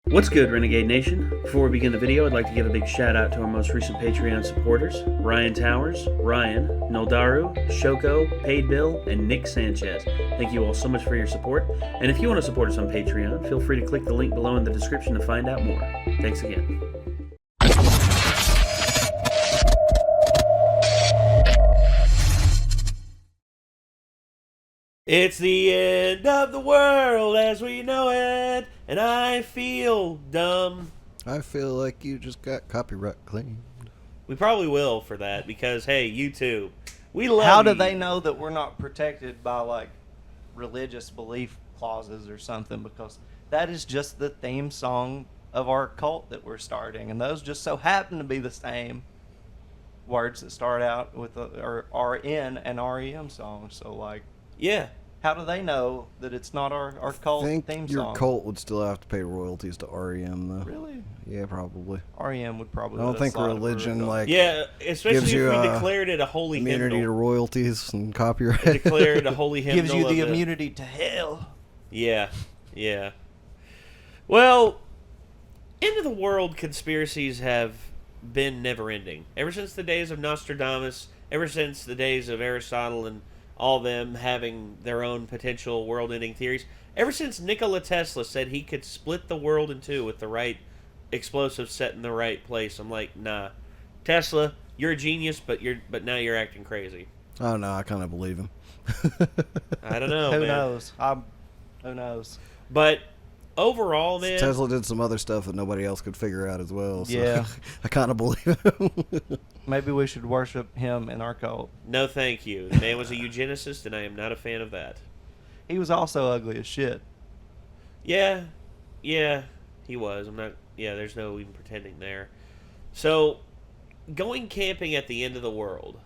What's good, Renegade Nation? Before we begin the video, I'd like to give a big shout out to our most recent Patreon supporters, Ryan Towers, Ryan, Noldaru, Shoko, Paid Bill, and Nick Sanchez. Thank you all so much for your support, and if you want to support us on Patreon, feel free to click the link below in the description to find out more. Thanks again. It's the end of the world as we know it, and I feel dumb. I feel like you just got copyright claimed. We probably will for that because, hey, YouTube, we love How you. do they know that we're not protected by, like, religious belief clauses or something? Because that is just the theme song of our cult that we're starting, and those just so happen to be the same words that start out with or are in an REM song. So, like, Yeah. how do they know that it's not our cult I think theme your song? cult would still have to pay royalties to REM, though. Really? Yeah, probably. REM would probably. I don't let us think slide if we were religion, adults. like, Yeah, gives especially you, if we declared it a holy immunity to hymnal. royalties and copyright. Declared a holy hymnal. Gives you of the immunity to hell. Yeah, yeah. Well, end of the world conspiracies have been never-ending. Ever since the days of Nostradamus, ever since the days of Aristotle and all them having their own potential world-ending theories, ever since Nikola Tesla said he could split the world in two with the right explosive set in the right place, I'm like, nah. Tesla, you're a genius, but now you're acting crazy. I don't know. I kind of believe him. I don't know, Who man. knows? Who knows? But overall, man, Tesla did some other stuff that nobody else could figure out as well. So Yeah. I kind of believe him. Maybe we should worship him in our cult. no thank you. The man was a eugenicist, and I am not a fan of that. He was also ugly as shit. Yeah, he was. I'm not. Yeah, there's no even pretending there. So, going camping at the end of the world.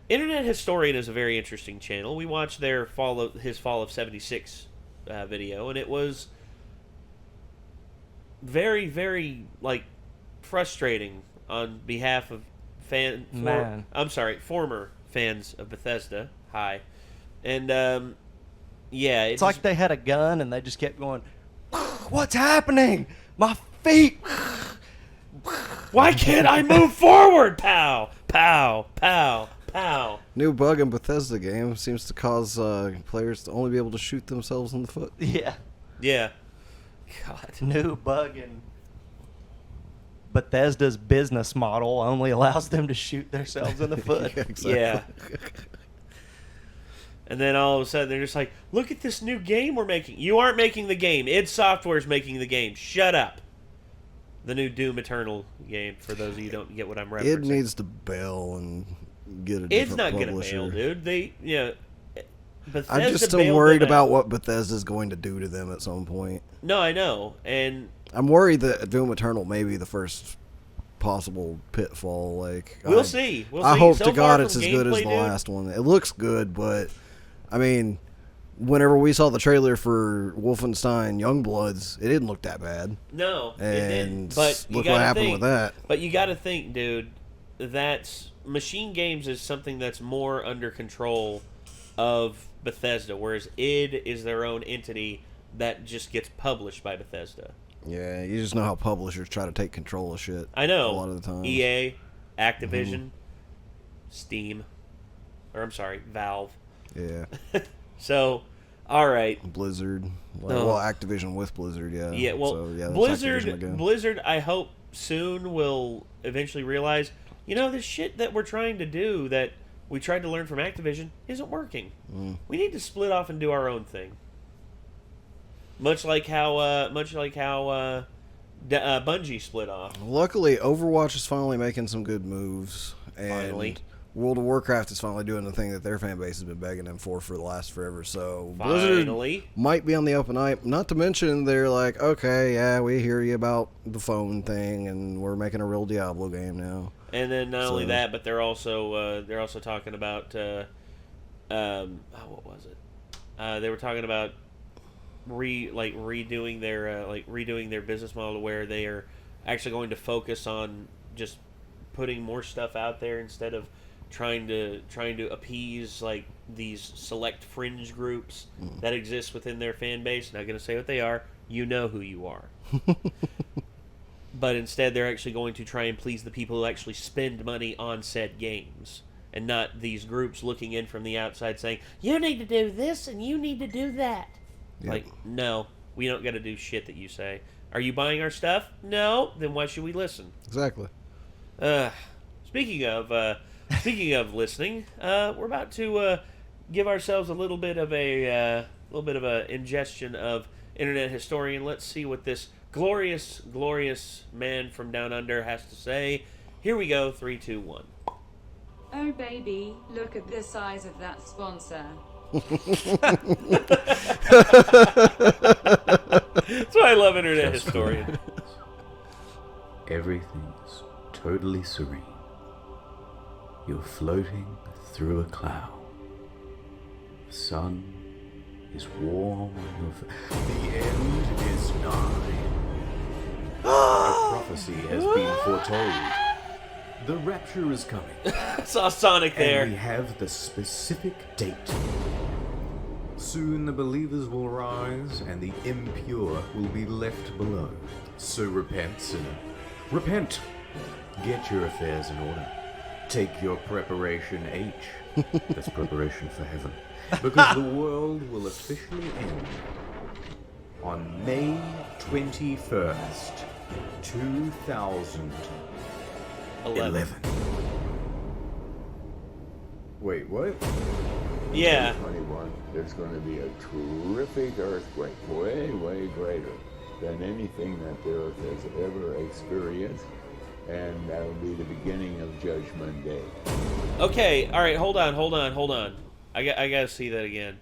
Internet Historian is a very interesting channel. We watched his Fall of 76 video, and it was very, very, like, frustrating on behalf of former fans of Bethesda. Hi. And, yeah. It's like they had a gun and they just kept going, "What's happening? My feet!" Why can't I move forward? Pow, pow, pow, pow. New bug in Bethesda game seems to cause players to only be able to shoot themselves in the foot. Yeah. Yeah. God. New bug in Bethesda's business model only allows them to shoot themselves in the foot. Yeah, exactly. Yeah. And then all of a sudden they're just like, look at this new game we're making. You aren't making the game. id Software's making the game. Shut up. The new Doom Eternal game, for those of you who don't get what I'm referencing. It needs to bail and get a It's different not going to publisher. bail, dude. Bethesda I'm just still bailed worried them about out. what Bethesda's going to do to them at some point. No, I know. And I'm worried that Doom Eternal may be the first possible pitfall. Like we'll see. We'll I see. hope So to God far it's from as good as gameplay, the dude, last one. It looks good, but I mean, whenever we saw the trailer for Wolfenstein Youngbloods, it didn't look that bad. No, it And didn't. But you look gotta what happened think, with that. But you got to think, dude, that Machine Games is something that's more under control of Bethesda, whereas id is their own entity that just gets published by Bethesda. Yeah, you just know how publishers try to take control of shit. I know. A lot of the time. EA, Activision, Steam, or I'm sorry, Valve. Yeah. So, all right. Blizzard. No. Well, Activision with Blizzard, yeah. Yeah, well, So, yeah, that's Activision again. Blizzard, I hope soon will eventually realize, this shit that we're trying to do that we tried to learn from Activision isn't working. We need to split off and do our own thing. Much like how Bungie split off. Luckily, Overwatch is finally making some good moves. And Finally. World of Warcraft is finally doing the thing that their fan base has been begging them for the last forever. So Finally. Blizzard might be on the up and up. Not to mention they're like, okay, yeah, we hear you about the phone thing, and we're making a real Diablo game now. And then not only that, but they're also talking about what was it? They were talking about redoing their business model where they are actually going to focus on just putting more stuff out there instead of trying to appease like these select fringe groups that exist within their fan base. Not going to say what they are. You know who you are. But instead, they're actually going to try and please the people who actually spend money on said games, and not these groups looking in from the outside saying, you need to do this and you need to do that. Yep. Like, no, we don't got to do shit that you say. Are you buying our stuff? No. Then why should we listen? Exactly. Speaking of listening, we're about to give ourselves a little bit of a ingestion of Internet Historian. Let's see what this glorious, glorious man from down under has to say. Here we go. 3, 2, 1. Oh baby, look at the size of that sponsor. That's why I love Internet Historian. Everything's totally serene. You're floating through a cloud. The sun is warm on your The end is nigh. A prophecy has been foretold. The rapture is coming. I saw Sonic there. And we have the specific date. Soon the believers will rise and the impure will be left below. So repent, sinner. Repent! Get your affairs in order. Take your preparation H. That's preparation for heaven. Because the world will officially end on May 21st, 2011. Wait, what? Yeah. 2021, there's going to be a terrific earthquake, way, way greater than anything that the Earth has ever experienced, and that'll be the beginning of Judgment Day. Okay, all right, hold on. I gotta see that again.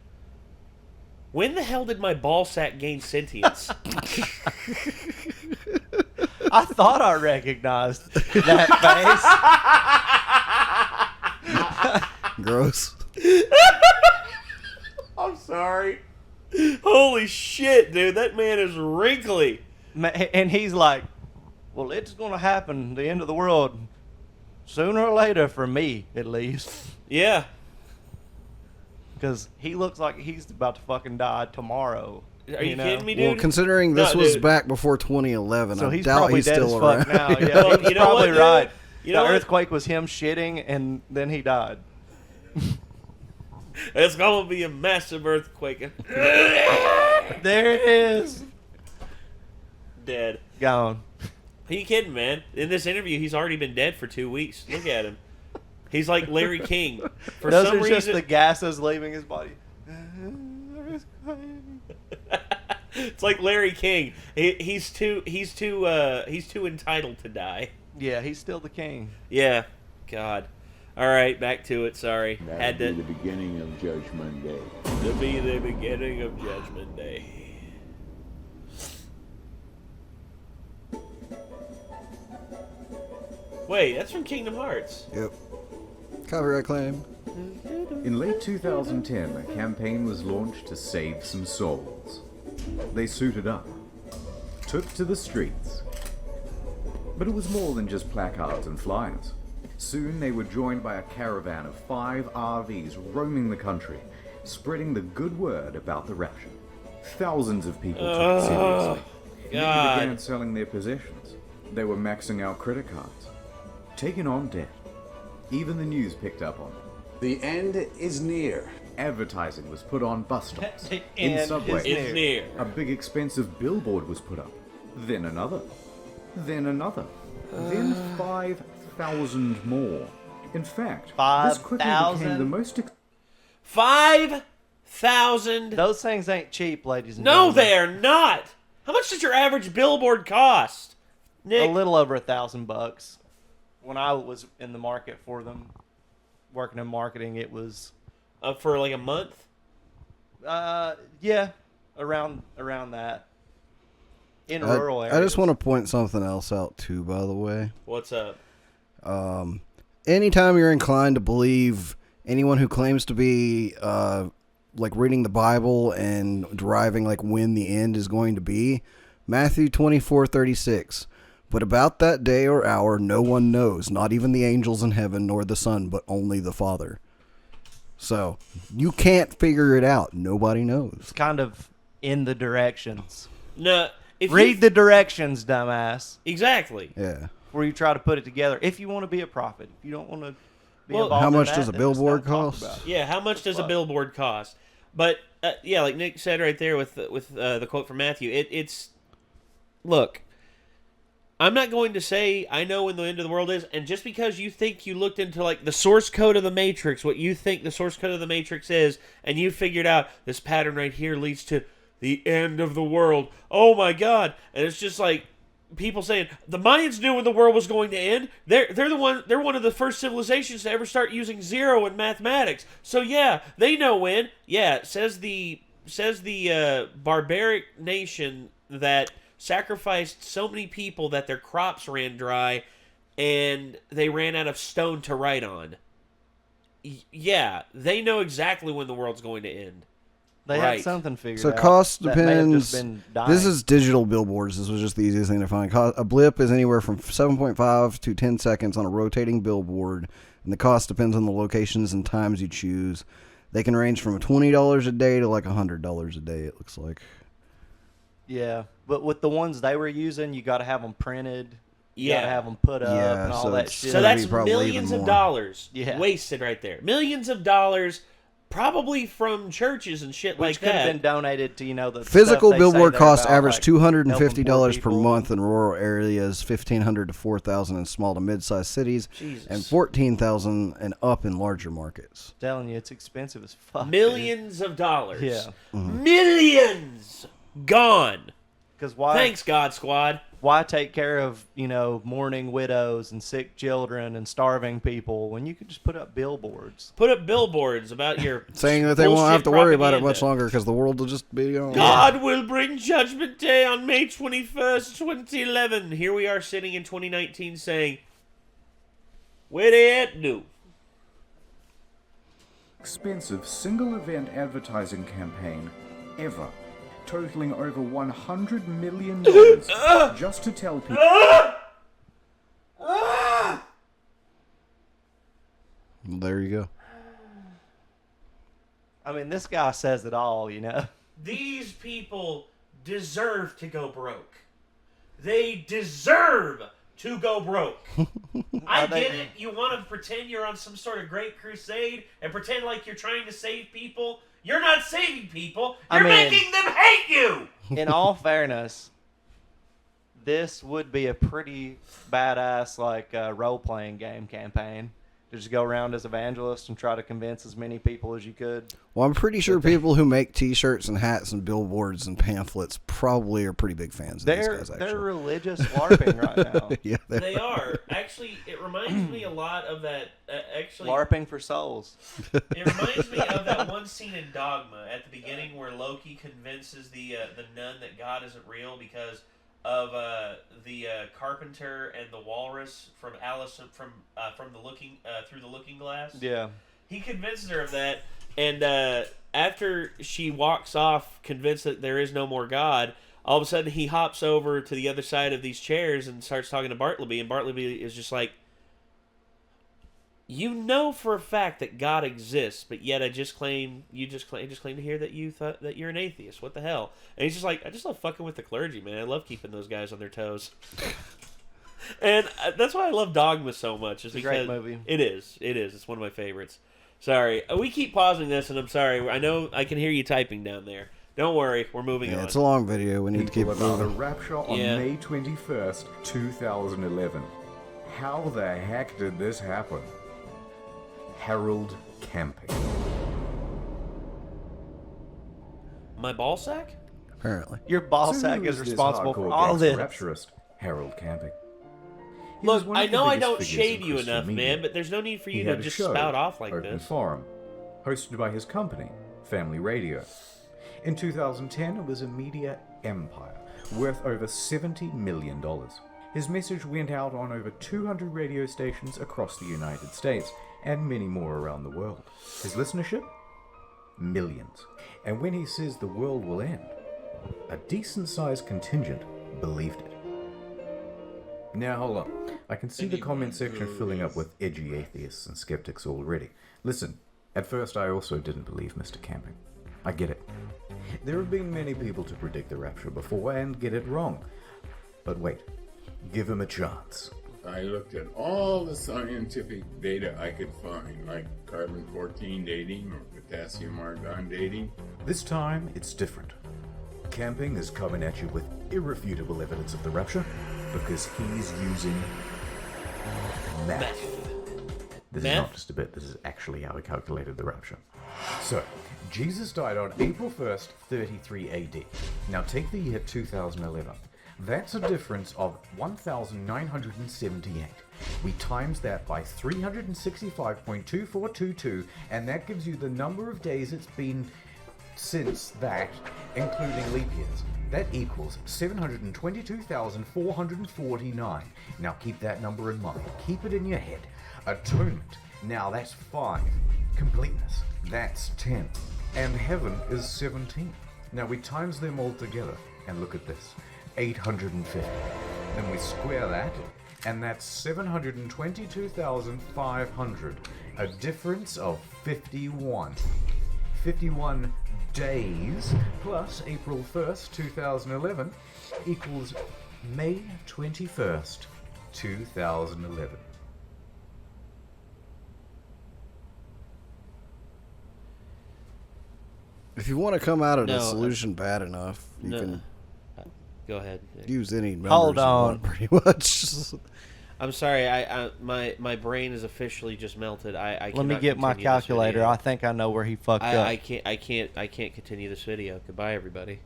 When the hell did my ball sack gain sentience? I thought I recognized that face. Gross. I'm sorry. Holy shit, dude, that man is wrinkly. And he's like, well, it's going to happen, the end of the world, sooner or later, for me, at least. Yeah. Because he looks like he's about to fucking die tomorrow. Are you kidding me, dude? Well, considering this was dude. back before 2011, So I he's doubt probably he's dead still as around. fuck now. Yeah, Well, he's you know probably what, dude? right. You know the what? earthquake was him shitting, and then he died. It's gonna be a massive earthquake. There it is. Dead. Gone. Are you kidding, man? In this interview, he's already been dead for 2 weeks. Look at him. He's like Larry King. For Those some are reason, just the gases leaving his body. it's like Larry King. He's too entitled to die. Yeah, he's still the king. Yeah. God. All right, back to it. Sorry. That'll be the beginning of Judgment Day. To be the beginning of Judgment Day. Wait, that's from Kingdom Hearts. Yep. Copyright claim. In late 2010, a campaign was launched to save some souls. They suited up, took to the streets. But it was more than just placards and flyers. Soon they were joined by a caravan of 5 RVs roaming the country, spreading the good word about the rapture. Thousands of people took it seriously. Many God. began selling their possessions. They were maxing out credit cards, taking on debt. Even the news picked up on it. The end is near. Advertising was put on bus stops, The in end subways. is It's near. A big expensive billboard was put up. Then another. Then another. Then 5,000 more. In fact, this quickly 5,000? became the most 5,000. Those things ain't cheap, ladies and No, gentlemen. they're not. How much does your average billboard cost, Nick? A little over $1,000. When I was in the market for them, working in marketing, it was For like a month. yeah, around that. In rural areas. I just want to point something else out too, by the way. What's up? Anytime you're inclined to believe anyone who claims to be like reading the Bible and deriving like when the end is going to be, Matthew 24:36. But about that day or hour, no one knows, not even the angels in heaven nor the Son, but only the Father. So, you can't figure it out. Nobody knows. It's kind of in the directions. No, Read the directions, dumbass. Exactly. Yeah. Where you try to put it together. If you want to be a prophet. If you don't want to be Well, involved how in much that, does a then just billboard not talk cost? about it. Yeah, how much does a billboard cost? But yeah, like Nick said right there with the quote from Matthew, it's look. I'm not going to say I know when the end of the world is, and just because you think you looked into like the source code of the Matrix, what you think the source code of the Matrix is, and you figured out this pattern right here leads to the end of the world. Oh my God! And it's just like people saying the Mayans knew when the world was going to end. They're one of the first civilizations to ever start using zero in mathematics. So yeah, they know when. Yeah, says the barbaric nation that sacrificed so many people that their crops ran dry and they ran out of stone to write on. Yeah, they know exactly when the world's going to end. They Right. had something figured So out. cost that may have depends. just been dying. This is digital billboards. This was just the easiest thing to find. A blip is anywhere from 7.5 to 10 seconds on a rotating billboard, and the cost depends on the locations and times you choose. They can range from $20 a day to like $100 a day, it looks like. Yeah, but with the ones they were using, you got to have them printed. You Yeah. got to have them put up Yeah, and all so that it's- shit. So It'll that's be probably millions even of more. dollars Yeah. wasted right there. Millions of dollars, probably from churches and shit which like could have that. been donated to, the Physical stuff they say billboard there costs about, average like, $250 per helping poor month people. in rural areas, $1,500 to $4,000 in small to mid-sized cities, Jesus. and $14,000 and up in larger markets. Telling you, it's expensive as fuck. Millions of dollars. Yeah. Millions gone. Because why? Thanks, God Squad. Why take care of mourning widows and sick children and starving people when you could just put up billboards? Put up billboards about your Saying that they won't have bullshit to worry about it propaganda. much longer because the world will just be on. God will bring Judgment Day on May 21st, 2011. Here we are sitting in 2019 saying, where they at, do? Expensive single event advertising campaign ever, totaling over $100 million just to tell people. There you go. I mean, this guy says it all, These people deserve to go broke. They deserve to go broke. I get it. You want to pretend you're on some sort of great crusade and pretend like you're trying to save people. You're not saving people. You're making them hate you. In all fairness, this would be a pretty badass role-playing game campaign. To just go around as evangelist and try to convince as many people as you could. Well, I'm pretty sure people who make T-shirts and hats and billboards and pamphlets probably are pretty big fans of these guys. Actually, They're religious LARPing right now. yeah, They are. Actually, it reminds me a lot of that. LARPing for souls. It reminds me of that one scene in Dogma at the beginning where Loki convinces the nun that God isn't real because of the carpenter and the walrus from Alice from the looking through the Looking Glass. Yeah. He convinces her of that, and after she walks off, convinced that there is no more God, all of a sudden he hops over to the other side of these chairs and starts talking to Bartleby, and Bartleby is just like, you know for a fact that God exists, but yet you just claim to hear that you thought that you're an atheist. What the hell? And he's just like, I just love fucking with the clergy, man. I love keeping those guys on their toes. And that's why I love Dogma so much. It's a great movie. It is. It's one of my favorites. Sorry. We keep pausing this, and I'm sorry. I know I can hear you typing down there. Don't worry. We're moving on. it's a long video. We need to keep it About a moving. rapture on Yeah. May 21st, 2011. How the heck did this happen? Harold Camping. My ball sack? Apparently, Your ball So sack who is this responsible for hardcore all gangster this. rapturist, Harold Camping. He was Look, one of I the know I biggest don't figures shave in you Christian enough, media. man, but there's no need for He you had to a just show, spout off like Open this. Forum, hosted by his company, Family Radio. In 2010, it was a media empire, worth over $70 million. His message went out on over 200 radio stations across the United States, and many more around the world. His listenership? Millions. And when he says the world will end, a decent-sized contingent believed it. Now hold on. I can see the comment section filling up with edgy atheists and skeptics already. Listen, at first I also didn't believe Mr. Camping. I get it. There have been many people to predict the rapture before and get it wrong. But wait, give him a chance. I looked at all the scientific data I could find, like carbon-14 dating or potassium-argon dating. This time, it's different. Camping is coming at you with irrefutable evidence of the rapture because he's using math. This is not just a bit, this is actually how he calculated the rapture. So, Jesus died on April 1st, 33 AD. Now take the year 2011. That's a difference of 1,978. We times that by 365.2422, and that gives you the number of days it's been since that, including leap years. That equals 722,449. Now keep that number in mind. Keep it in your head. Atonement. Now that's 5. Completeness. That's 10. And heaven is 17. Now we times them all together, and look at this. 850. Then we square that, and that's 722,500. A difference of 51. 51 days plus April 1st, 2011 equals May 21st, 2011. If you want to come out of the solution bad enough, you can go ahead. use any numbers Hold you on. want, pretty much. I'm sorry. My brain is officially just melted. I Let me get my calculator. I think I know where he fucked up. I can't continue this video. Goodbye, everybody.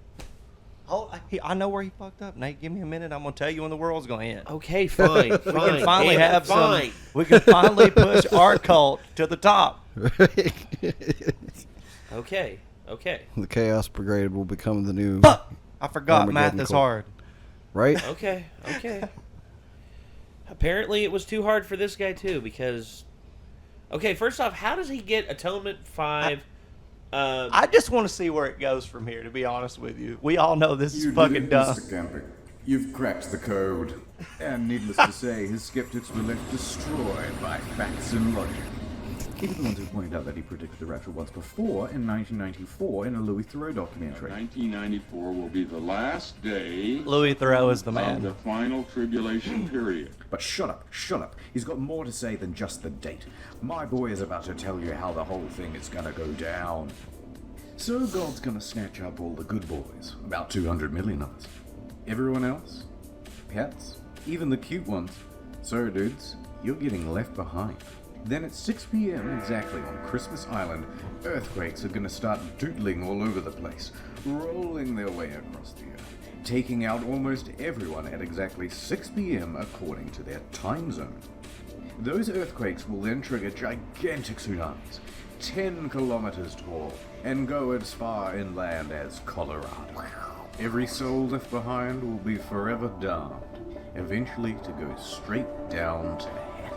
Oh, I know where he fucked up. Nate, give me a minute. I'm gonna tell you when the world's gonna end. Okay, fine. We can finally Damn, have fine. some. We can finally push our cult to the top. Okay. The Chaos Brigade will become the new. Fuck! I forgot Armageddon math is cult. hard. Right? Okay. Apparently, it was too hard for this guy too because. Okay, first off, how does he get Atonement 5? I just want to see where it goes from here. To be honest with you, we all know this is fucking dumb. Mr. Camping. You've cracked the code. And needless to say, his skeptics were left destroyed by facts and logic. Even the ones who pointed out that he predicted the rapture once before in 1994 in a Louis Theroux documentary. 1994 will be the last day Louis Theroux is the of man. the final tribulation period. But shut up. He's got more to say than just the date. My boy is about to tell you how the whole thing is gonna go down. So God's gonna snatch up all the good boys, about 200 million of us. Everyone else? Pets? Even the cute ones. So dudes, you're getting left behind. Then at 6 p.m. exactly on Christmas Island, earthquakes are gonna start doodling all over the place, rolling their way across the earth, taking out almost everyone at exactly 6 p.m. according to their time zone. Those earthquakes will then trigger gigantic tsunamis, 10 kilometers tall, and go as far inland as Colorado. Every soul left behind will be forever damned, eventually to go straight down to heck.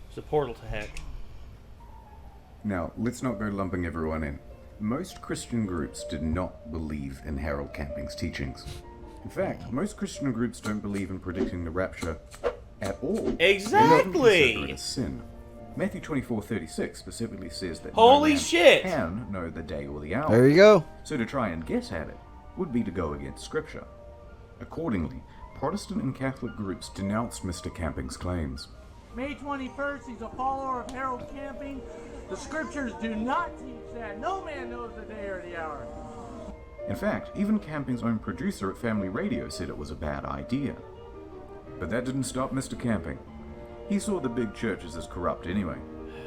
It's a portal to heck. Now, let's not go lumping everyone in. Most Christian groups did not believe in Harold Camping's teachings. In fact, most Christian groups don't believe in predicting the rapture at all. Exactly! They don't consider it a sin. Matthew 24:36 specifically says that Holy no man shit! can know the day or the hour. There you go. So to try and guess at it would be to go against Scripture. Accordingly, Protestant and Catholic groups denounced Mr. Camping's claims. May 21st, he's a follower of Harold Camping. The scriptures do not teach that. No man knows the day or the hour. In fact, even Camping's own producer at Family Radio said it was a bad idea. But that didn't stop Mr. Camping. He saw the big churches as corrupt anyway,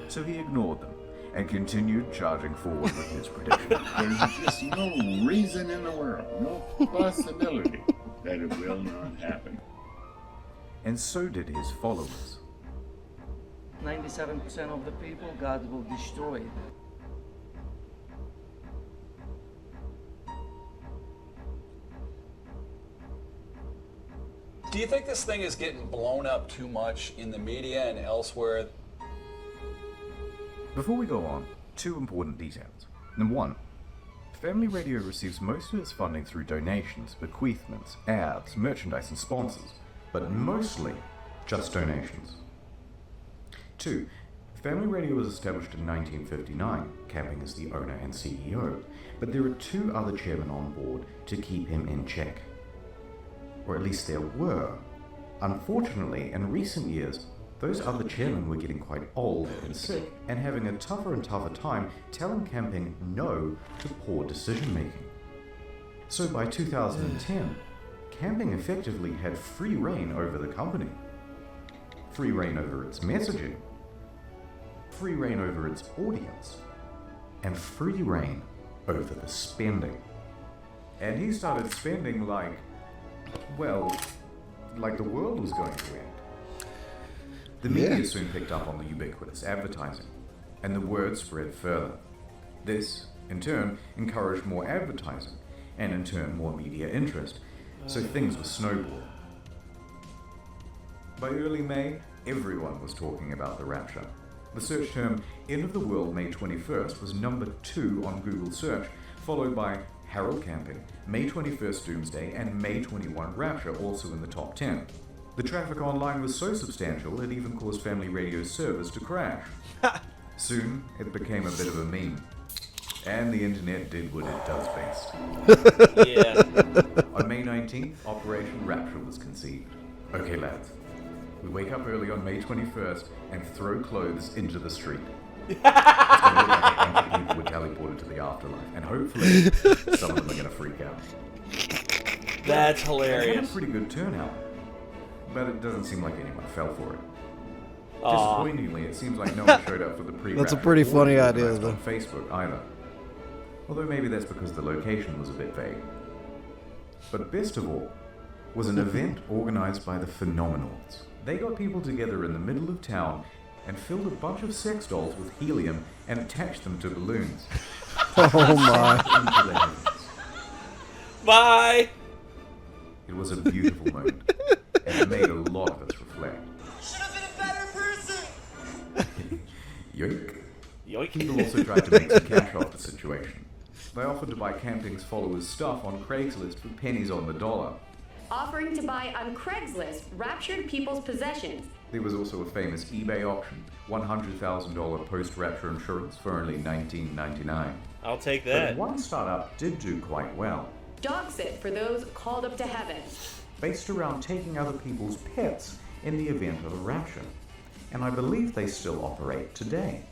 so he ignored them and continued charging forward with his prediction. There's just no reason in the world, no possibility that it will not happen. And so did his followers. 97% of the people, God will destroy. Do you think this thing is getting blown up too much in the media and elsewhere? Before we go on, two important details. Number one, Family Radio receives most of its funding through donations, bequeathments, ads, merchandise, and sponsors, but mostly just donations. 2. Family Radio was established in 1959, Camping is the owner and CEO, but there are 2 other chairmen on board to keep him in check. Or at least there were. Unfortunately, in recent years, those other chairmen were getting quite old and sick and having a tougher and tougher time telling Camping no to poor decision making. So by 2010, Camping effectively had free reign over the company. Free reign over its messaging, free reign over its audience, and free reign over the spending. And he started spending like the world was going to end. The media soon picked up on the ubiquitous advertising, and the word spread further. This, in turn, encouraged more advertising, and in turn more media interest, so things were snowballing. By early May, everyone was talking about the rapture. The search term End of the World May 21st was number 2 on Google search, followed by Harold Camping, May 21st Doomsday, and May 21 Rapture, also in the top 10. The traffic online was so substantial it even caused Family Radio's servers to crash. Soon, it became a bit of a meme. And the internet did what it does best. Yeah. On May 19th, Operation Rapture was conceived. Okay, lads. We wake up early on May 21st and throw clothes into the street. It's going to look like a bunch of people were teleported to the afterlife, and hopefully some of them are going to freak out. That's It hilarious. had a pretty good turnout, but it doesn't seem like anyone fell for it. Aw. Disappointingly, it seems like no one showed up for the pre-rapture. That's a pretty funny or idea, organized though. on Facebook either. Although maybe that's because the location was a bit vague. But best of all was an event organized by the Phenomenals. They got people together in the middle of town and filled a bunch of sex dolls with helium and attached them to balloons. Oh my. Into the heavens. Bye. It was a beautiful moment, and it made a lot of us reflect. Should have been a better person. Yoink. Yoink. People also tried to make some cash off the situation. They offered to buy Camping's followers' stuff on Craigslist for pennies on the dollar. Offering to buy on Craigslist raptured people's possessions. There was also a famous eBay auction, $100,000 post-rapture insurance for only $19.99. I'll take But that. one startup did do quite well, Dog sit for those called up to heaven. based around taking other people's pets in the event of a rapture. And I believe they still operate today.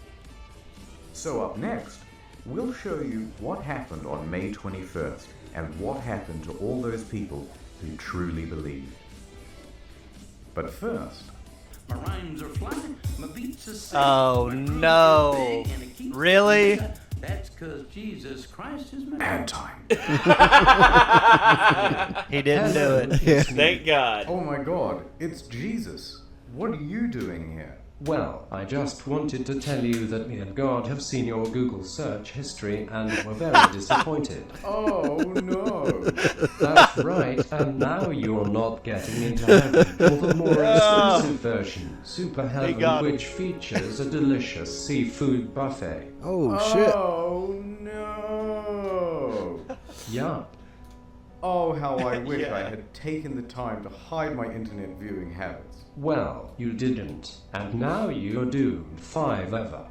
So up next, we'll show you what happened on May 21st and what happened to all those people who truly believed. But first, My rhymes are flat, my beats are sick, Oh, my groove is no. big, and it keeps Really? me set. That's because Jesus Christ is my ad time. He didn't do it. Thank God. Oh my God, it's Jesus. What are you doing here? Well, I just wanted to tell you that me and God have seen your Google search history and were very disappointed. Oh no. That's right, and now you're not getting into heaven for the more exclusive version, Super Heaven, got it. which features a delicious seafood buffet. Oh shit. Oh no. Yup. Oh, how I wish Yeah. I had taken the time to hide my internet viewing habits. Well, you didn't, and now you're doomed 5 ever.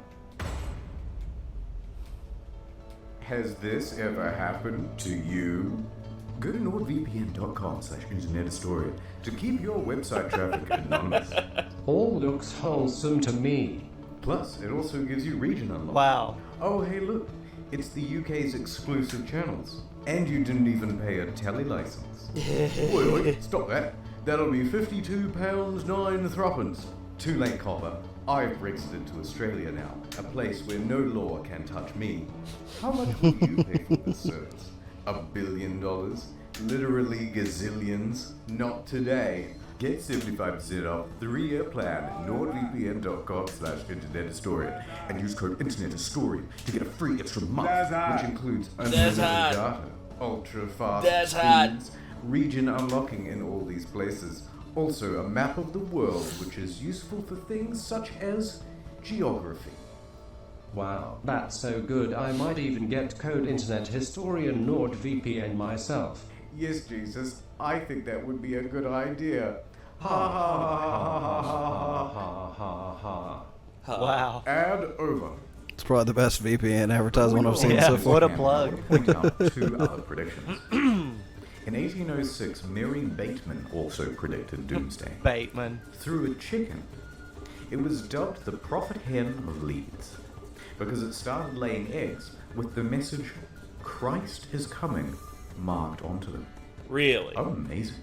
Has this ever happened to you? Go to nordvpn.com/internethistoria to keep your website traffic anonymous. All looks wholesome to me. Plus, it also gives you region unlock. Wow. Oh, hey, look. It's the UK's exclusive channels. And you didn't even pay a telly license. Wait, stop that. That'll be £52.09. Too late, copper. I've Brexited to Australia now, a place where no law can touch me. How much will you pay for this service? $1 billion? Literally gazillions? Not today. Get 75% off 3-year plan at nordvpn.com/internethistoria and use code internethistoria to get a free extra month, which includes unlimited data, ultra fast speeds, region unlocking in all these places. Also, a map of the world, which is useful for things such as geography. Wow, that's so good. I might even get code internet historian NordVPN myself. Yes, Jesus, I think that would be a good idea. Ha ha ha ha ha ha ha ha ha. Wow. Ad over. It's probably the best VPN advertisement I've seen so far. What a plug. Point out 2 other predictions. In 1806, Mary Bateman also predicted doomsday. Bateman. Through a chicken. It was dubbed the prophet hen of Leeds because it started laying eggs with the message, Christ is coming, marked onto them. Really? Oh, amazing.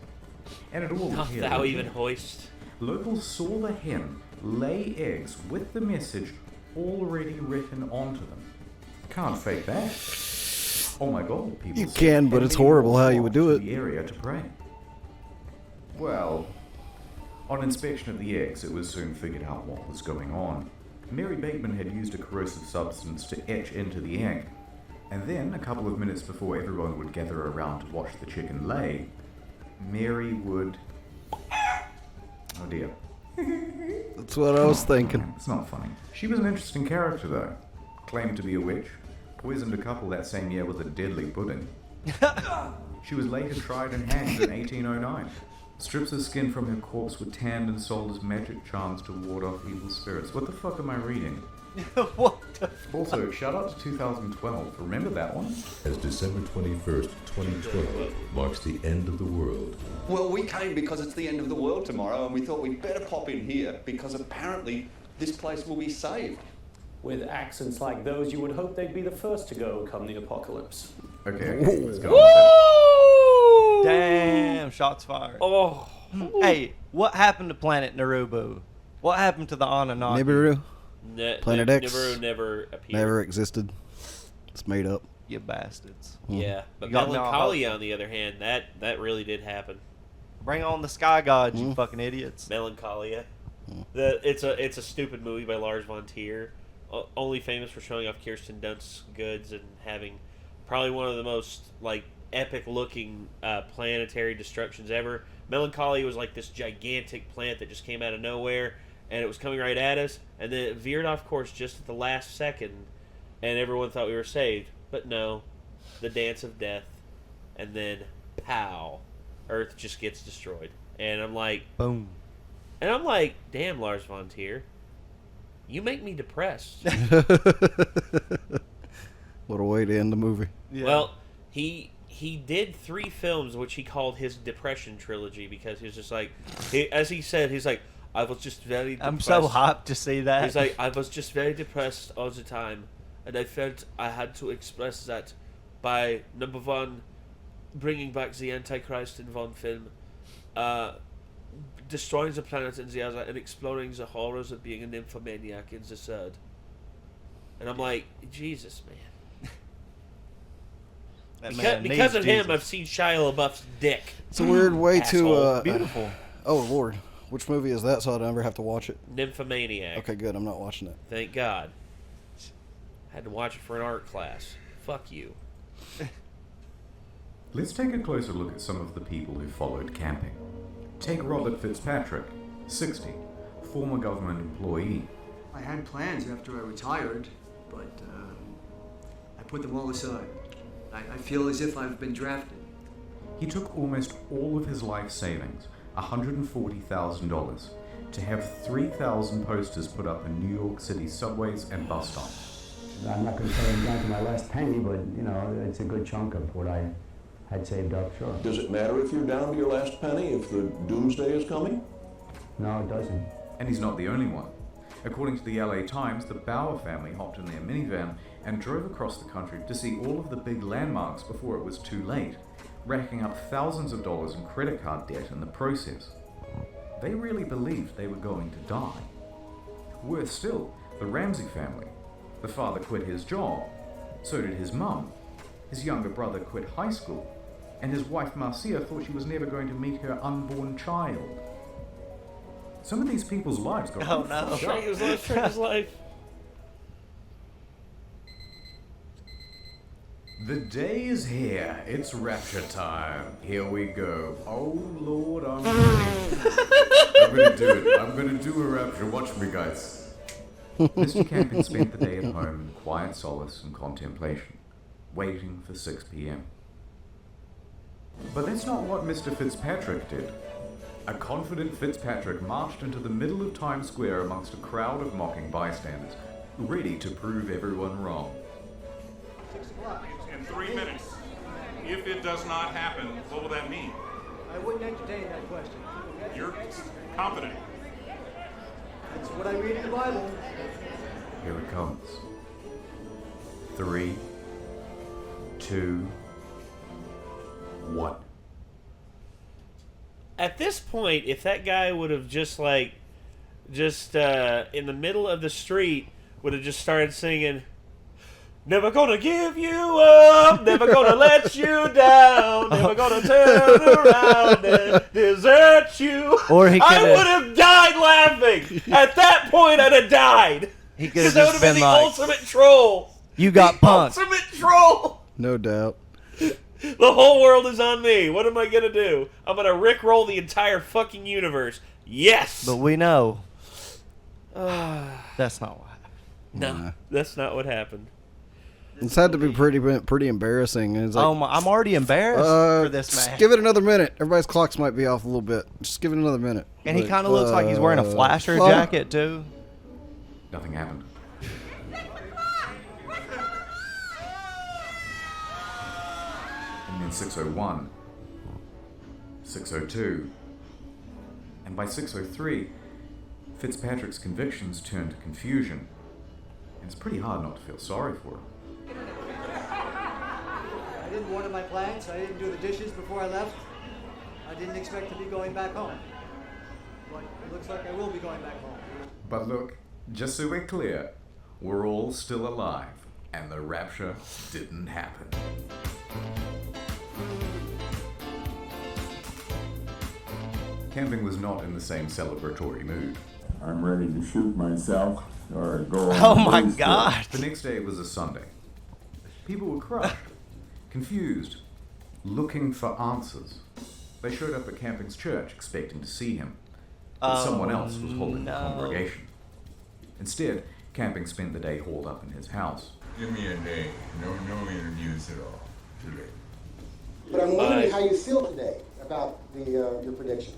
And it all Doth appeared thou legit. even hoist? Locals saw the hen lay eggs with the message already written onto them. Can't fake that. Oh my god, people. You can, but it's horrible how you would do it. The area to pray. Well, on inspection of the eggs, it was soon figured out what was going on. Mary Bateman had used a corrosive substance to etch into the egg, and then, a couple of minutes before everyone would gather around to watch the chicken lay, Mary would... Oh dear. That's what I was thinking. It's not funny. She was an interesting character, though. Claimed to be a witch, poisoned a couple that same year with a deadly pudding. She was later tried and hanged in 1809. Strips of skin from her corpse were tanned and sold as magic charms to ward off evil spirits. What the fuck am I reading? What the Also, shout out to 2012. Remember that one? As December 21st, 2012 marks the end of the world. Well, we came because it's the end of the world tomorrow, and we thought we'd better pop in here because apparently this place will be saved. With accents like those, you would hope they'd be the first to go come the apocalypse. Okay, let's go on. Damn, shots fired. Oh. Hey, what happened to planet Narubu? What happened to the Anunnaki? Nibiru? Planet X? Nibiru never appeared. Never existed. It's made up. You bastards. Yeah, but You got me all Melancholia, hopeful. on the other hand, that really did happen. Bring on the sky gods, you fucking idiots. Melancholia. It's a stupid movie by Lars von Trier, only famous for showing off Kirsten Dunst's goods and having probably one of the most like epic looking planetary destructions ever. Melancholia was like this gigantic plant that just came out of nowhere, and it was coming right at us, and then it veered off course just at the last second, and everyone thought we were saved. But no, the dance of death, and then pow, Earth just gets destroyed. And I'm like, boom. And I'm like, damn, Lars von Trier, you make me depressed. What a way to end the movie. Yeah. Well, he did 3 films which he called his depression trilogy because he was just like, as he said, he's like, I was just very depressed. I'm so hyped to see that. He's like, I was just very depressed all the time, and I felt I had to express that by, number 1, bringing back the Antichrist in one film, destroying the planet in the other, and exploring the horrors of being a nymphomaniac in the third. And I'm like, Jesus, man. Because of him, I've seen Shia LaBeouf's dick. It's a weird way Asshole. to... Beautiful. Oh, Lord. Which movie is that so I don't ever have to watch it? Nymphomaniac. Okay, good. I'm not watching it. Thank God. Had to watch it for an art class. Fuck you. Let's take a closer look at some of the people who followed camping. Take Robert Fitzpatrick, 60, former government employee. I had plans after I retired, but I put them all aside. I feel as if I've been drafted. He took almost all of his life savings, $140,000, to have 3,000 posters put up in New York City subways and bus stops. I'm not going to say I'm down to my last penny, but, you know, it's a good chunk of what I had saved up, sure. Does it matter if you're down to your last penny if the doomsday is coming? No, it doesn't. And he's not the only one. According to the LA Times, the Bauer family hopped in their minivan and drove across the country to see all of the big landmarks before it was too late, racking up thousands of dollars in credit card debt in the process. They really believed they were going to die. Worse still, the Ramsey family. The father quit his job. So did his mum. His younger brother quit high school. And his wife Marcia thought she was never going to meet her unborn child. Some of these people's lives got Oh no. Shrink his life. The day is here. It's rapture time. Here we go. Oh Lord, I'm ready. I'm gonna do it. I'm gonna do a rapture. Watch me, guys. Mr. Camping spent the day at home in quiet solace and contemplation, waiting for 6 p.m. But that's not what Mr. Fitzpatrick did. A confident Fitzpatrick marched into the middle of Times Square amongst a crowd of mocking bystanders, ready to prove everyone wrong. 6 o'clock. In 3 minutes. If it does not happen, what will that mean? I wouldn't entertain that question. You're confident. That's what I read in the Bible. Here it comes. 3, 2, 1. At this point, if that guy would have just in the middle of the street, would have just started singing, "Never gonna give you up, never gonna let you down, never gonna turn around and desert you." Or he I could've- would have died laughing. At that point, I'd have died. He could have That would just have been been the like, ultimate troll. "You got punked." Ultimate troll. No doubt. The whole world is on me. What am I gonna do? I'm gonna rickroll the entire fucking universe. Yes. But we know that's not what happened. No, that's not what happened. It's had to be pretty embarrassing. It's like, I'm already embarrassed for this man. Just give it another minute. Everybody's clocks might be off a little bit. Just give it another minute. And he kind of looks like he's wearing a flasher fuck. jacket too. Nothing happened. And then 6:01, 6:02, and by 6:03, Fitzpatrick's convictions turned to confusion. And it's pretty hard not to feel sorry for him. I didn't water my plants. I didn't do the dishes before I left. I didn't expect to be going back home. But it looks like I will be going back home. But look, just so we're clear, we're all still alive, and the rapture didn't happen. Camping was not in the same celebratory mood. I'm ready to shoot myself or go on Oh a my booze God. The next day was a Sunday. People were crushed, confused, looking for answers. They showed up at Camping's church expecting to see him, but someone else was holding the congregation. Instead, Camping spent the day holed up in his house. Give me a day. No interviews at all today. But I'm wondering how you feel today about your prediction.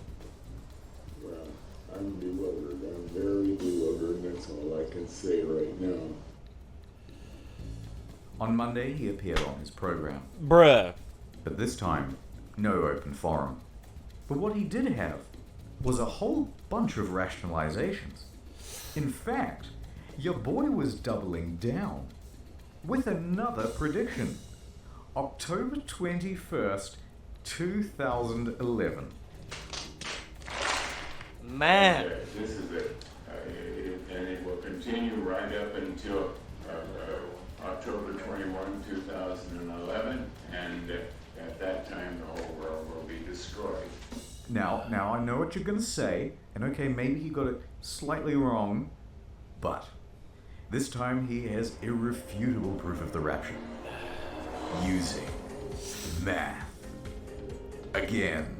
Well, I'm bewildered. I'm very bewildered. That's all I can say right now. On Monday, he appeared on his program. Bruh. But this time, no open forum. But what he did have was a whole bunch of rationalizations. In fact, your boy was doubling down with another prediction. October 21st, 2011. Man. Okay, this is it. And it will continue right up until October 21, 2011. And at that time, the whole world will be destroyed. Now I know what you're going to say, and okay, maybe he got it slightly wrong, but this time he has irrefutable proof of the rapture. Using math. Again.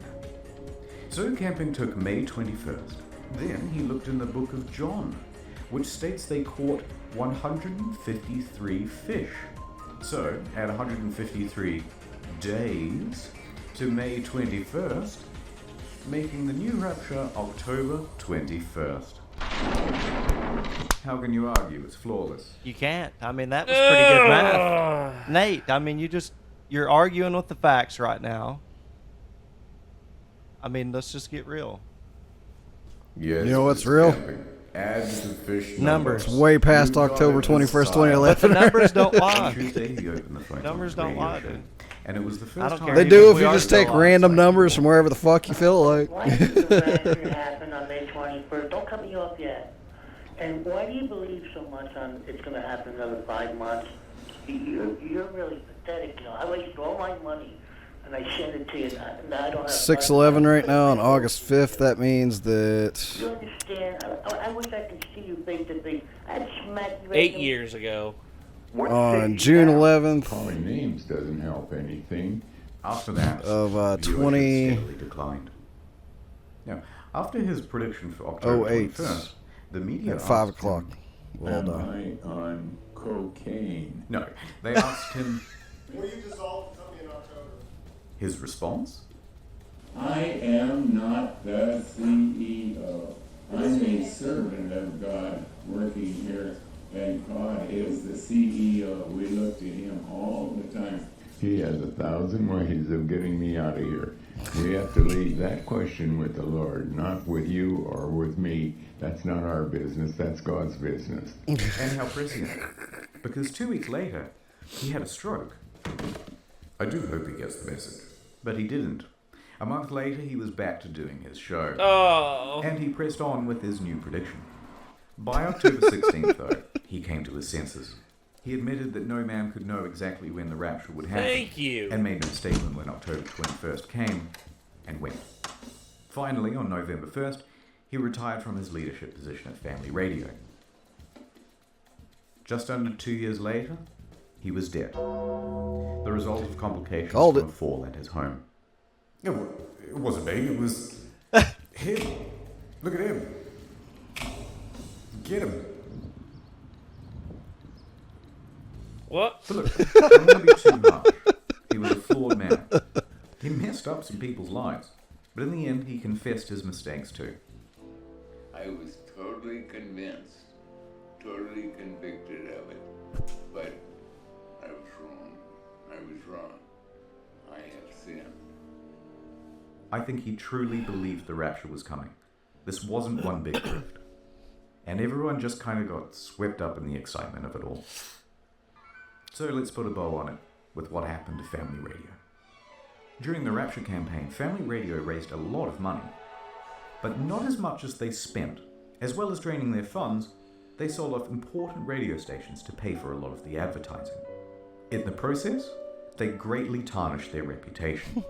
So Camping took May 21st. Then he looked in the book of John, which states they caught 153 fish. So, add 153 days to May 21st, making the new rapture October 21st. How can you argue? It's flawless. You can't. I mean, that was pretty good math. Nate, I mean, you're arguing with the facts right now. I mean, let's just get real. Yes, You know what's real? Add the fish Numbers. It's way past October 21st, 2011. But the numbers don't lie. On Tuesday, he opened the phone Numbers don't lie, dude. And it was the I first don't time care. They do if you just take random numbers from wherever the fuck you feel like. Why did the rapture happen on May 21st? Don't cut me off yet. And why do you believe so much on it's going to happen in another 5 months? You're really pathetic. You know, I wasted all my money and I sent it to you. And I don't have 6/11 right now on August 5th. That means that You understand? I wish I could see you face to face. I'd smack you. 8 years ago. on June 11th Calling names doesn't help anything. After that, of the 20 steadily declined. Now, after his prediction for October 08 21st, the media at 5 asked o'clock. him, Well Am done. I on cocaine? No, they asked him Will you dissolve the company in October? his response. I am not the CEO. I'm a servant of God working here, and God is the CEO. We look to him all the time. He has 1,000 ways of getting me out of here. We have to leave that question with the Lord, not with you or with me. That's not our business, that's God's business. And how prescient. Because 2 weeks later, he had a stroke. I do hope he gets the message. But he didn't. A month later, he was back to doing his show. Oh. And he pressed on with his new prediction. By October 16th, though, he came to his senses. He admitted that no man could know exactly when the rapture would happen. Thank you. And made no statement when October 21st came and went. Finally, on November 1st, he retired from his leadership position at Family Radio. Just under 2 years later, he was dead. The result of complications from a fall at his home. It wasn't me, it was him. Look at him. Get him. What? But look, I don't want to be too harsh. He was a flawed man. He messed up some people's lives. But in the end, he confessed his mistakes too. I was totally convinced, totally convicted of it, but I was wrong. I was wrong. I have sinned. I think he truly believed the rapture was coming. This wasn't one big drift. And everyone just kind of got swept up in the excitement of it all. So let's put a bow on it with what happened to Family Radio. During the Rapture campaign, Family Radio raised a lot of money, but not as much as they spent. As well as draining their funds, they sold off important radio stations to pay for a lot of the advertising. In the process, they greatly tarnished their reputation.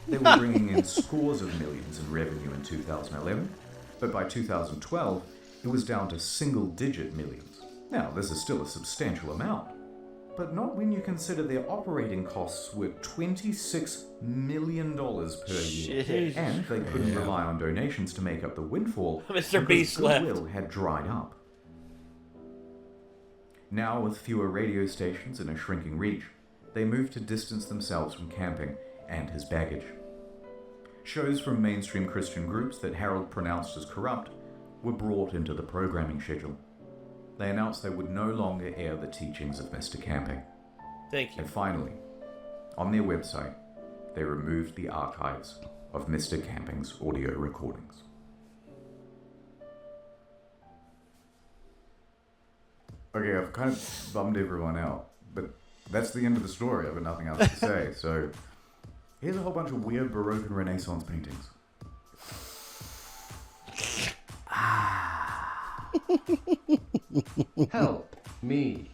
They were bringing in scores of millions in revenue in 2011, but by 2012, it was down to single-digit millions. Now, this is still a substantial amount, but not when you consider their operating costs were $26 million per year. And they couldn't rely on donations to make up the windfall. Mr. Beast left. Goodwill had dried up. Now, with fewer radio stations and a shrinking reach, they moved to distance themselves from camping and his baggage. Shows from mainstream Christian groups that Harold pronounced as corrupt were brought into the programming schedule. They announced they would no longer air the teachings of Mr. Camping. Thank you. And finally, on their website, they removed the archives of Mr. Camping's audio recordings. Okay, I've kind of bummed everyone out, but that's the end of the story. I've got nothing else to say, so here's a whole bunch of weird Baroque and Renaissance paintings. Help me.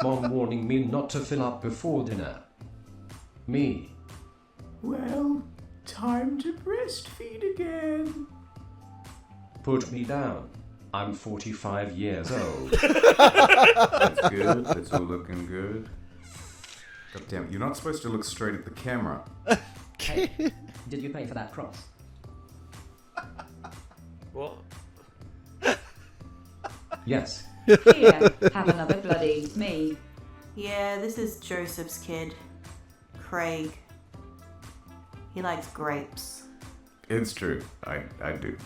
Mom warning me not to fill up before dinner. Me. Well, time to breastfeed again. Put me down. I'm 45 years old. That's good. That's all looking good. God damn it, you're not supposed to look straight at the camera. Hey, did you pay for that cross? What? Yes. Here, have another bloody me. Yeah, this is Joseph's kid, Craig. He likes grapes. It's true. I do.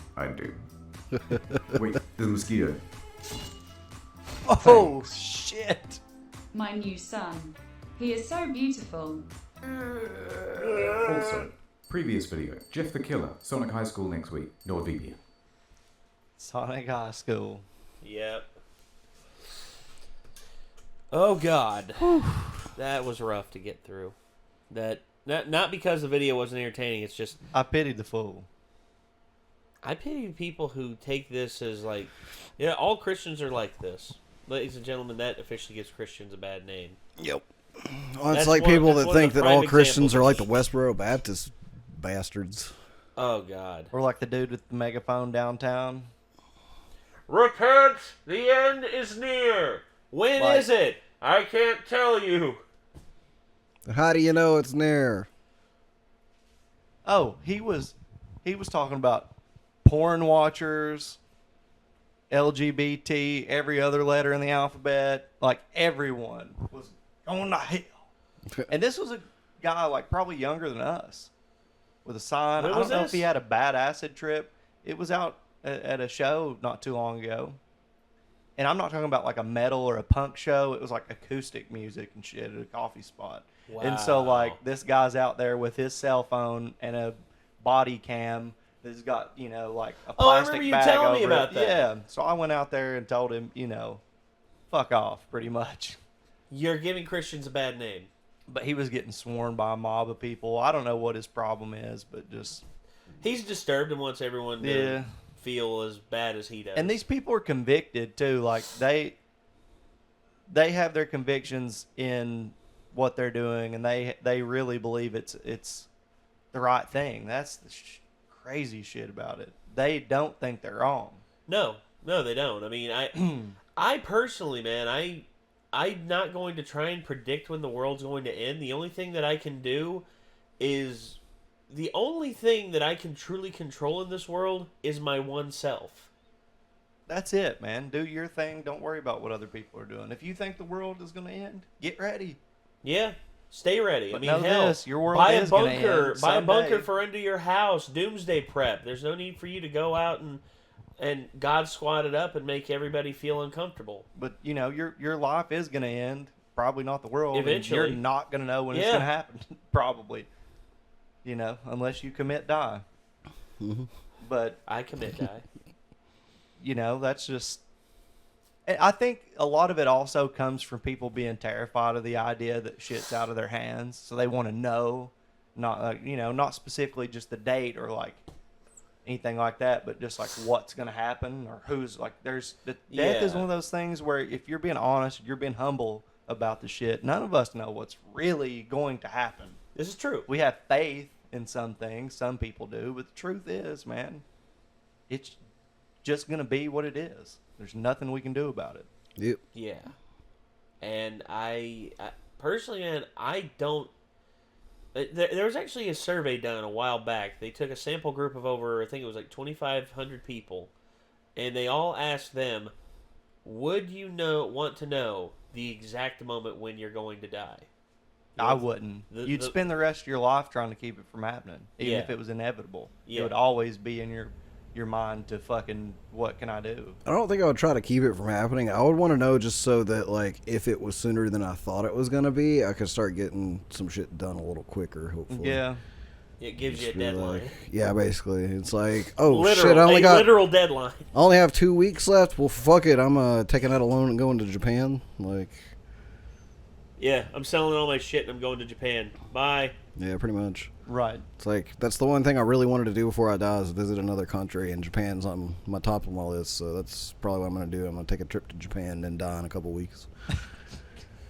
Wait, the mosquito. Oh, shit. My new son. He is so beautiful. Also, previous video. Jeff the Killer, Sonic High School next week. NordVPN. Sonic High School. Yep. Oh God, that was rough to get through. That not because the video wasn't entertaining. It's just I pitied the fool. I pity people who take this as like, yeah, all Christians are like this. Ladies and gentlemen, that officially gives Christians a bad name. Yep. Well, it's like people that think that all Christians are like the Westboro Baptist bastards. Oh God. Or like the dude with the megaphone downtown. Repent! The end is near. When is it? I can't tell you. How do you know it's near? Oh, he was talking about porn watchers LGBT, every other letter in the alphabet. Like, everyone was going to hell. And this was a guy, like, probably younger than us with a sign. I don't know if he had a bad acid trip. It was out at a show not too long ago. And I'm not talking about, like, a metal or a punk show. It was, like, acoustic music and shit at a coffee spot. Wow. And so, like, this guy's out there with his cell phone and a body cam that's got, you know, like a plastic I remember you bag telling over me about it. that. Yeah. So I went out there and told him, you know, fuck off, pretty much. You're giving Christians a bad name. But he was getting sworn by a mob of people. I don't know what his problem is, but just... He's disturbed and wants everyone to feel as bad as he does. And these people are convicted, too. Like, they have their convictions in what they're doing, and they really believe it's the right thing. That's the crazy shit about it. They don't think they're wrong. No, they don't. I mean, I personally, man, I'm not going to try and predict when the world's going to end. The only thing that I can do is... The only thing that I can truly control in this world is my one self. That's it, man. Do your thing. Don't worry about what other people are doing. If you think the world is going to end, get ready. Yeah, stay ready. But I mean, know hell, this, your world buy is a gonna bunker. end Buy a bunker someday. for under your house. Doomsday prep. There's no need for you to go out and God squat it up and make everybody feel uncomfortable. But you know, your life is going to end. Probably not the world. Eventually. And you're not going to know when it's going to happen. Probably. You know, unless you commit die. But I commit die. You know, that's just... I think a lot of it also comes from people being terrified of the idea that shit's out of their hands. So they want to know, not you know, not specifically just the date or like anything like that, but just like what's going to happen or who's like... Death is one of those things where if you're being honest, you're being humble about the shit, none of us know what's really going to happen. This is true. We have faith in some things, some people do, but the truth is, man, it's just going to be what it is. There's nothing we can do about it. Yep. Yeah. And I personally, man, I don't... There was actually a survey done a while back. They took a sample group of over, I think it was like 2,500 people, and they all asked them, would you want to know the exact moment when you're going to die? I wouldn't. You'd spend the rest of your life trying to keep it from happening, even if it was inevitable. It would always be in your mind to fucking, what can I do? I don't think I would try to keep it from happening. I would want to know just so that, like, if it was sooner than I thought it was going to be, I could start getting some shit done a little quicker, hopefully. Yeah. It gives you a Just be deadline. like, yeah, basically. It's like, oh, Literal, shit, I only got... literal deadline. I only have 2 weeks left. Well, fuck it. I'm taking that alone and going to Japan. Like... Yeah, I'm selling all my shit and I'm going to Japan. Bye. Yeah, pretty much. Right. It's like, that's the one thing I really wanted to do before I die is visit another country, and Japan's on my top of my list, so that's probably what I'm going to do. I'm going to take a trip to Japan and then die in a couple weeks.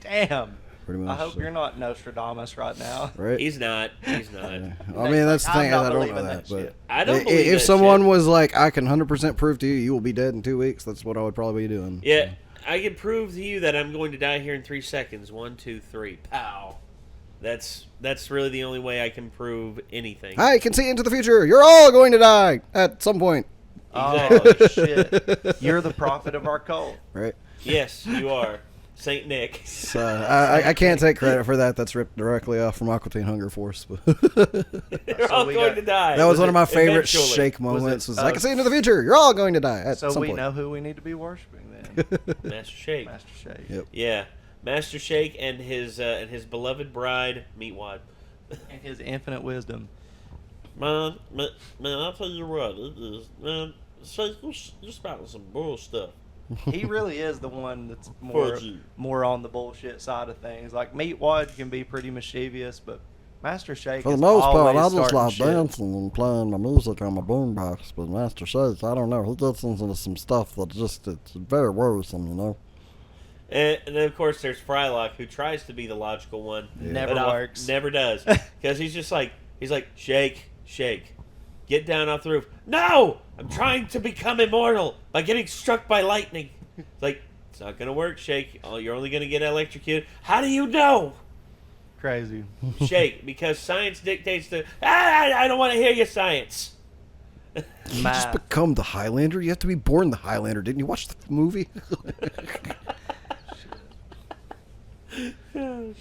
Damn. Pretty much. I hope you're not Nostradamus right now. Right? He's not. Yeah. I mean, that's the thing. I don't know that. But I don't believe if that someone shit. was like, I can 100% prove to you, you will be dead in 2 weeks, that's what I would probably be doing. Yeah, I can prove to you that I'm going to die here in 3 seconds. 1, 2, 3. Pow. That's really the only way I can prove anything. I can see into the future. You're all going to die at some point. Oh, shit. You're the prophet of our cult. Right. Yes, you are. Saint Nick. So, I can't take credit for that. That's ripped directly off from Aqua Teen Hunger Force. But You're all going to die. That was one of my favorite Eventually. shake moments. Was I can see into the future. You're all going to die at So some we point. know who we need to be worshiping then. Master Shake. Master Shake. Yep. Yeah, Master Shake and his beloved bride Meatwad. And his infinite wisdom. Man, I'll tell you what, it is, man, Shake, you're spouting some bull stuff. He really is the one that's more on the bullshit side of things. Like Meatwad can be pretty mischievous, but Master Shake For the is most part, always I just starting like shit. dancing and playing my music on my boombox. But Master Shake, I don't know. He gets into some stuff that it's very worrisome, you know. And then, of course, there's Frylock, who tries to be the logical one. Yeah. Never but works. Never does. Because he's like, Shake, get down off the roof. No! I'm trying to become immortal by getting struck by lightning. It's like, it's not going to work, Shake. Oh, you're only going to get electrocuted. How do you know? Crazy. Shake, because science dictates I don't want to hear your science. You just become the Highlander? You have to be born the Highlander. Didn't you watch the movie? There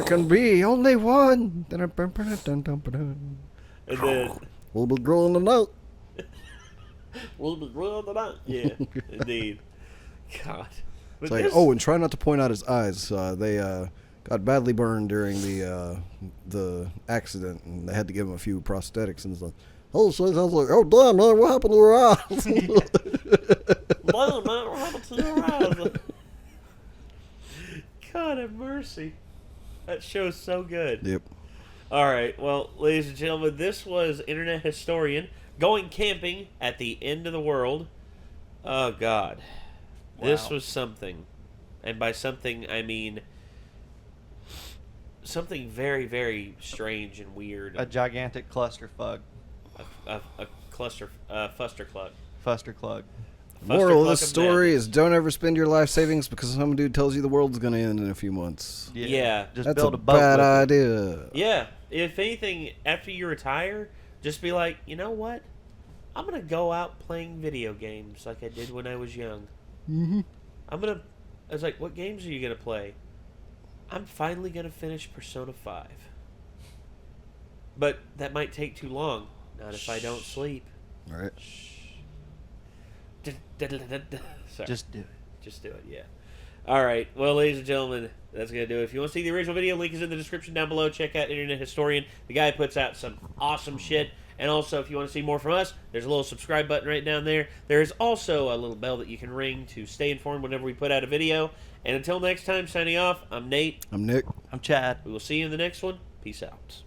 can be only one. And then we'll be growing the note. We'll be growing the note. Yeah, indeed. God. It's like, oh, and try not to point out his eyes. They got badly burned during the accident, and they had to give him a few prosthetics. And it's like, oh, so I was like, oh damn, man, what happened to your eyes? Damn, man, what happened to your eyes? God have mercy. That show's so good. Yep. All right, well, ladies and gentlemen, this was Internet Historian going camping at the end of the world. Oh God. Wow. This was something. And by something, I mean something very, very strange and weird. A gigantic clusterfuck. A fusterclug. Fusterclug. Moral of this story is don't ever spend your life savings because some dude tells you the world's going to end in a few months. Yeah. Just That's build a a boat bad with it. idea. Yeah. If anything, after you retire, just be like, you know what? I'm going to go out playing video games like I did when I was young. Mm-hmm. I was like, what games are you going to play? I'm finally going to finish Persona 5. But that might take too long. Not if I don't sleep. All right. Sorry. Just do it. Just do it, yeah. All right. Well, ladies and gentlemen, that's going to do it. If you want to see the original video, link is in the description down below. Check out Internet Historian. The guy puts out some awesome shit. And also, if you want to see more from us, there's a little subscribe button right down there. There is also a little bell that you can ring to stay informed whenever we put out a video. And until next time, signing off, I'm Nate. I'm Nick. I'm Chad. We will see you in the next one. Peace out.